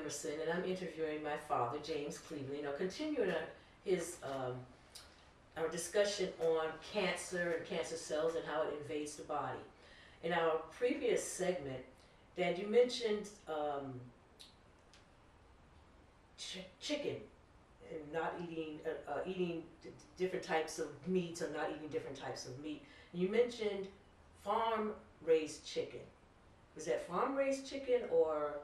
Emerson, and I'm interviewing my father, James Cleveland. Continuing his our discussion on cancer and cancer cells and how it invades the body. In our previous segment, Dad, you mentioned chicken and not eating different types of meats or not eating different types of meat. You mentioned farm-raised chicken. Was that farm-raised chicken or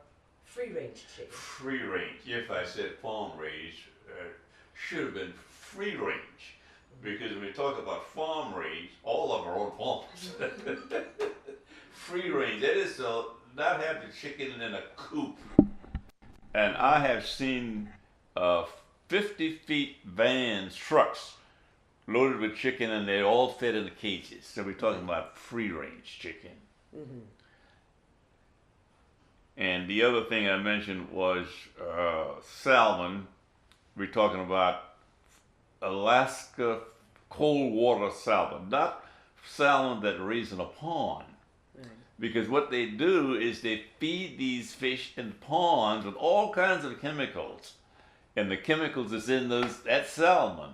free-range chicken? Free range. If I said farm raised, should have been free range. Because when we talk about farm raised, all of our own farms. Free range, that is to not have the chicken in a coop. And I have seen 50 feet vans, trucks, loaded with chicken, and they all fit in the cages. So we're talking about free range chicken. Mm-hmm. And the other thing I mentioned was salmon. We're talking about Alaska cold water salmon, not salmon that raised in a pond. Right. Because what they do is they feed these fish in ponds with all kinds of chemicals. And the chemicals that's in that salmon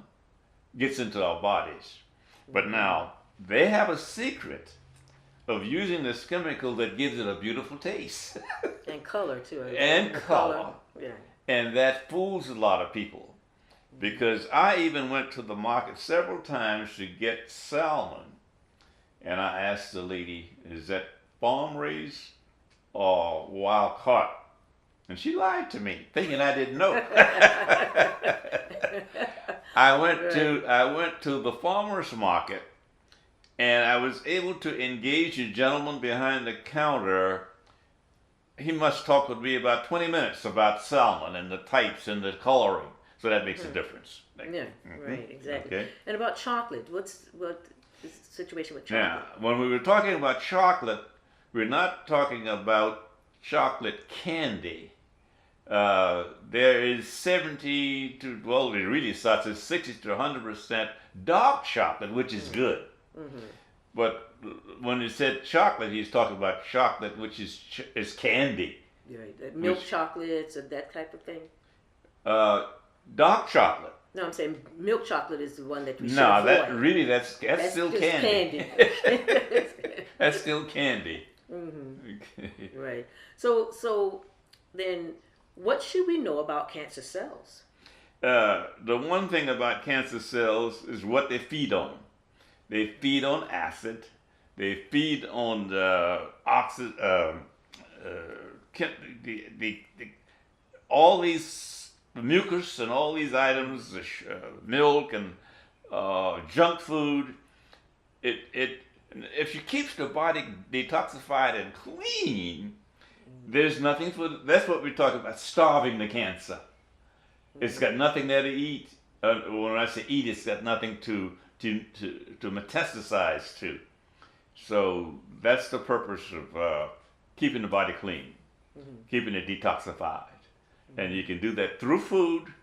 gets into our bodies. But now, they have a secret of using this chemical that gives it a beautiful taste. And color too. And color. Yeah. And that fools a lot of people. Because I even went to the market several times to get salmon. And I asked the lady, is that farm raised or wild caught? And she lied to me, thinking I didn't know. I went to the farmer's market, and I was able to engage a gentleman behind the counter. He must talk with me about 20 minutes about salmon and the types and the coloring. So that makes a difference. Yeah, right, exactly. Okay. And about chocolate, what is the situation with chocolate? Now, when we were talking about chocolate, we're not talking about chocolate candy. There is 70 to, well, it really starts at 60 to 100% dark chocolate, which is good. Mm-hmm. But when he said chocolate, he's talking about chocolate, which is candy. Right, milk chocolates or that type of thing? Dark chocolate. No, I'm saying milk chocolate is the one that we should No, avoid. that's still just candy. candy. That's still candy. Mm-hmm. Okay. Right. So then, what should we know about cancer cells? The one thing about cancer cells is what they feed on. They feed on acid. They feed on the all these mucus and all these items, milk and junk food. If you keep the body detoxified and clean, there's nothing that's what we're talking about, starving the cancer. It's got nothing there to eat. When I say eat, it's got nothing to metastasize to. So that's the purpose of keeping the body clean, keeping it detoxified. And you can do that through food,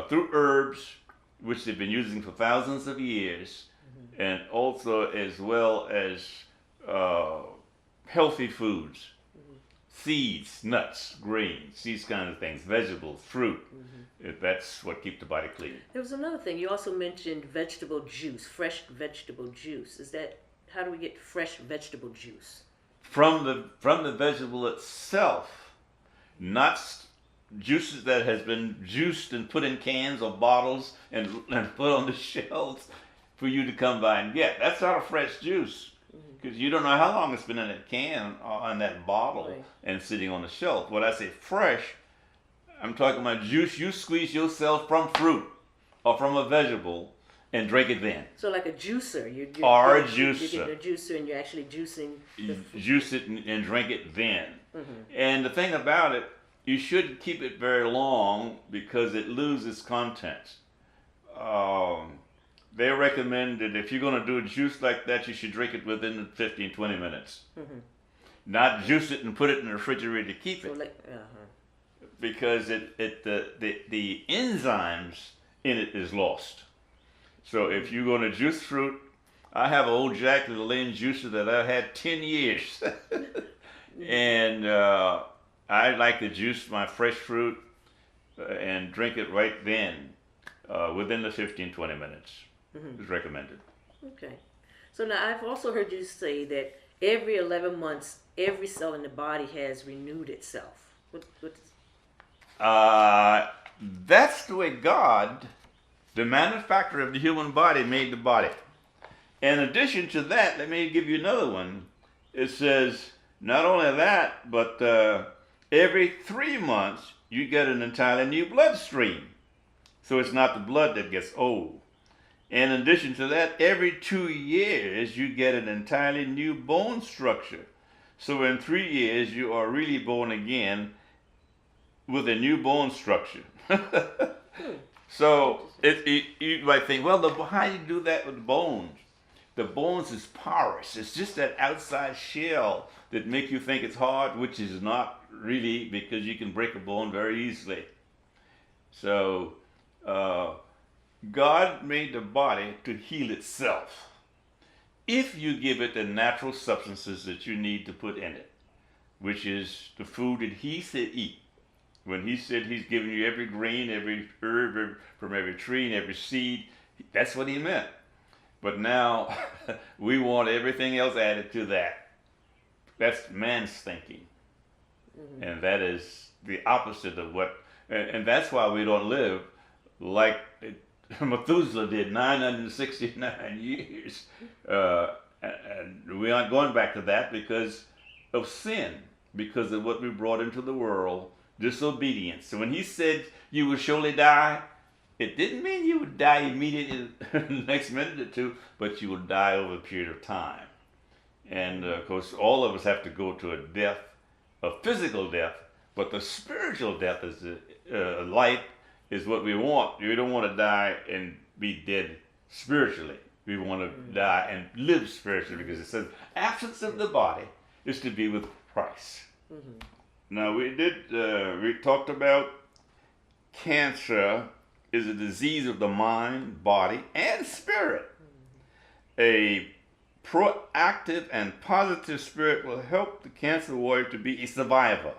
through herbs, which they've been using for thousands of years, and also as well as healthy foods, seeds, nuts, grains, these kind of things, vegetables, fruit. That's what keeps the body clean. There was another thing. You also mentioned vegetable juice, fresh vegetable juice. How do we get fresh vegetable juice? From the vegetable itself, not juices that has been juiced and put in cans or bottles and put on the shelves for you to come by and get. That's not a fresh juice, because you don't know how long it's been in that can or in that bottle and sitting on the shelf. When I say fresh, I'm talking about juice you squeeze yourself from fruit or from a vegetable and drink it then. So like a juicer. Or a juicer. You get a juicer and you're actually juicing the juice it and drink it then. And the thing about it, you shouldn't keep it very long because it loses contents. They recommend that if you're going to do a juice like that, you should drink it within 15, 20 minutes. Not juice it and put it in the refrigerator to keep it. Because the enzymes in it is lost. So if you're going to juice fruit, I have an old Jack LaLanne juicer that I had 10 years. And I like to juice my fresh fruit and drink it right then, within the 15-20 minutes. Mm-hmm. Is recommended. Okay. So now I've also heard you say that every 11 months, every cell in the body has renewed itself. That's the way God, the manufacturer of the human body, made the body. In addition to that, let me give you another one. It says not only that, but every 3 months you get an entirely new bloodstream. So it's not the blood that gets old. In addition to that, every 2 years you get an entirely new bone structure. So in 3 years you are really born again with a new bone structure. So you might think, well, how do you do that with the bones? The bones is porous. It's just that outside shell that make you think it's hard, which is not really, because you can break a bone very easily. So God made the body to heal itself if you give it the natural substances that you need to put in it, which is the food that He said eat. When He said He's giving you every grain, every herb from every tree and every seed, that's what He meant. But now we want everything else added to that. That's man's thinking. Mm-hmm. And that is the opposite of what, and that's why we don't live like Methuselah did, 969 years. And we aren't going back to that because of sin, because of what we brought into the world, disobedience. So when He said you will surely die, it didn't mean you would die immediately the next minute or two, but you will die over a period of time. And of course, all of us have to go to a death, a physical death, but the spiritual death is life is what we want. We don't want to die and be dead spiritually. We want to die and live spiritually, because it says absence of the body is to be with Christ. Mm-hmm. Now we talked about cancer is a disease of the mind, body, and spirit. A proactive and positive spirit will help the cancer warrior to be a survivor.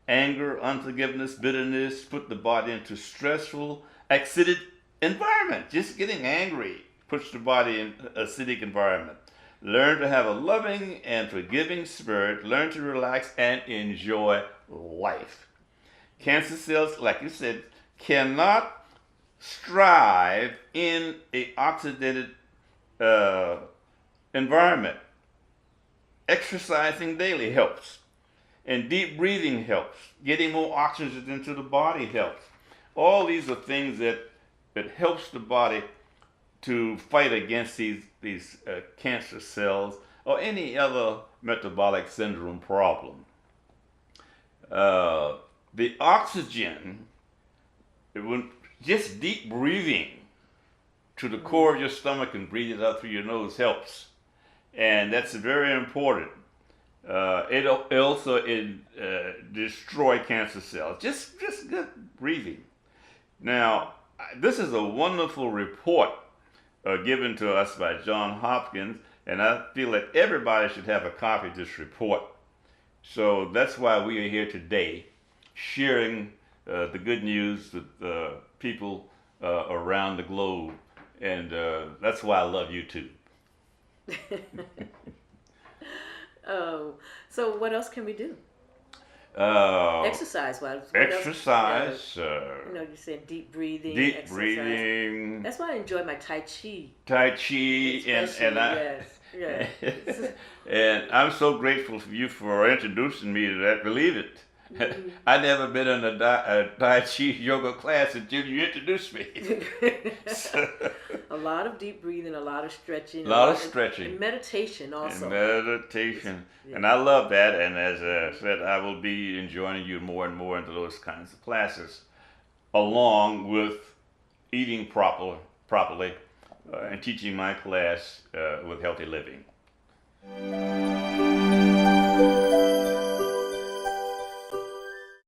Anger, unforgiveness, bitterness put the body into stressful, acidic environment. Just getting angry puts the body in acidic environment. Learn to have a loving and forgiving spirit. Learn to relax and enjoy life. Cancer cells, like you said, cannot strive in a oxidated environment. Exercising daily helps, and deep breathing helps. Getting more oxygen into the body helps. All these are things that helps the body to fight against these cancer cells or any other metabolic syndrome problem. The oxygen, just deep breathing to the core of your stomach and breathe it out through your nose helps. And that's very important. It also destroy cancer cells. Just good breathing. Now, this is a wonderful report given to us by John Hopkins, and I feel that everybody should have a copy of this report. So that's why we are here today, sharing the good news with people around the globe, and that's why I love YouTube. Oh, so what else can we do? Exercise-wise. Exercise. You said deep breathing. Deep exercise. breathing. That's why I enjoy my Tai Chi. Tai Chi, and I. Yes. And I'm so grateful for you for introducing me to that. Believe it. Mm-hmm. I never been in a Tai Chi yoga class until you introduced me. A lot of deep breathing, a lot of stretching. A lot of stretching. And meditation also. And meditation. Yeah. And I love that. And as I said, I will be joining you more and more into those kinds of classes, along with eating properly and teaching my class with healthy living.